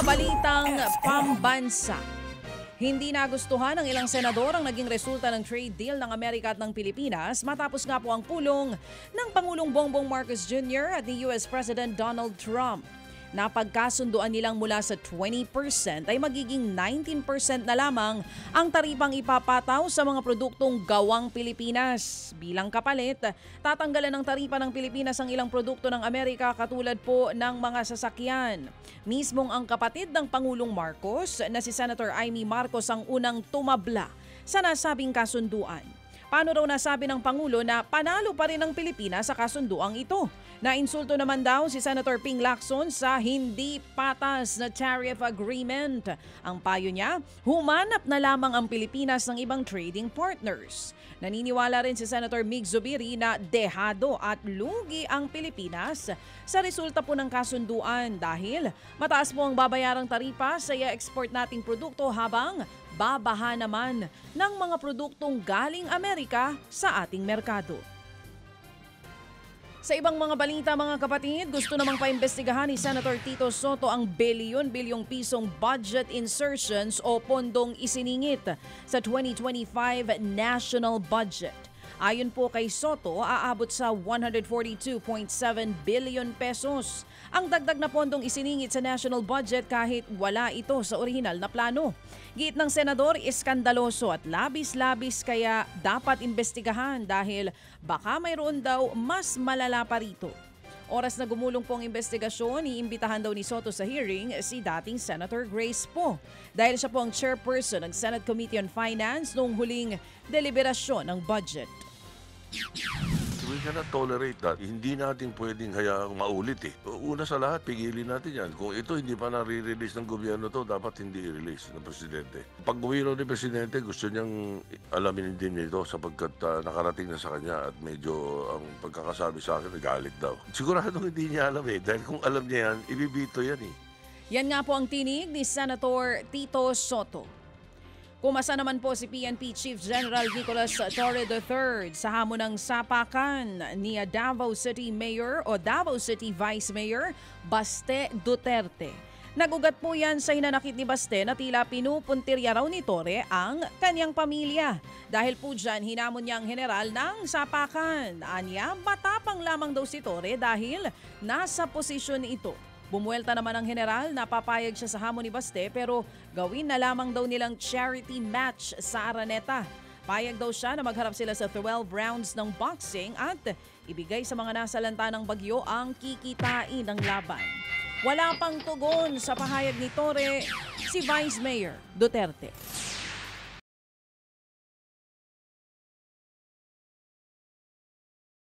balitang pambansa. Hindi nagustuhan ng ilang senador ang naging resulta ng trade deal ng Amerika at ng Pilipinas matapos nga po ang pulong ng Pangulong Bongbong Marcos Jr. at ni US President Donald Trump. Napagkasunduan nilang mula sa 20% ay magiging 19% na lamang ang taripang ipapataw sa mga produktong gawang Pilipinas. Bilang kapalit, tatanggalan ng taripa ng Pilipinas ang ilang produkto ng Amerika katulad po ng mga sasakyan. Mismong ang kapatid ng Pangulong Marcos na si Senator Amy Marcos ang unang tumabla sa nasabing kasunduan. Paano raw nasabi ng Pangulo na panalo pa rin ang Pilipinas sa kasunduang ito? Nainsulto naman daw si Senator Ping Lacson sa hindi patas na tariff agreement. Ang payo niya, humanap na lamang ang Pilipinas ng ibang trading partners. Naniniwala rin si Senator Mig Zubiri na dehado at lugi ang Pilipinas sa resulta po ng kasunduan dahil mataas po ang babayarang taripa sa i-export nating produkto habang babaha naman ng mga produktong galing Amerika sa ating merkado. Sa ibang mga balita mga kapatid, gusto namang paimbestigahan ni Senator Tito Soto ang bilyon-bilyong pisong budget insertions o pondong isiningit sa 2025 national budget. Ayon po kay Soto, aabot sa 142.7 billion pesos. Ang dagdag na pondong isiningit sa national budget kahit wala ito sa orihinal na plano. Giit ng senador, iskandaloso at labis-labis kaya dapat imbestigahan dahil baka mayroon daw mas malala pa rito. Oras na gumulong po ang investigasyon, iimbitahan daw ni Soto sa hearing si dating Senator Grace Poe dahil siya po ang chairperson ng Senate Committee on Finance noong huling deliberasyon ng budget. We cannot tolerate that. Hindi natin pwedeng hayaang maulit eh. Una sa lahat, pigilin natin yan. Kung ito hindi pa nare-release ng gobyerno to, dapat hindi i-release ng Presidente. Pag gawin ni Presidente, gusto niyang alamin din niya ito sapagkat nakarating na sa kanya at medyo ang pagkakasabi sa akin, nagalit daw. Siguradong hindi niya alam eh. Dahil kung alam niya yan, ibibito yan eh. Yan nga po ang tinig ni Senator Tito Soto. Kumasa naman po si PNP Chief General Nicolas Torre III sa hamon ng sapakan ni Davao City Mayor o Davao City Vice Mayor Baste Duterte. Nagugat po yan sa hinanakit ni Baste na tila pinupuntirya raw ni Torre ang kanyang pamilya. Dahil po dyan, hinamon niya ang general ng sapakan. Anya, matapang lamang daw si Torre dahil nasa posisyon ito. Bumuelta naman ang general na papayag siya sa hamon ni Baste pero gawin na lamang daw nilang charity match sa Araneta. Payag daw siya na magharap sila sa 12 rounds ng boxing at ibigay sa mga nasalanta ng bagyo ang kikitain ng laban. Wala pang tugon sa pahayag ni Torre si Vice Mayor Duterte.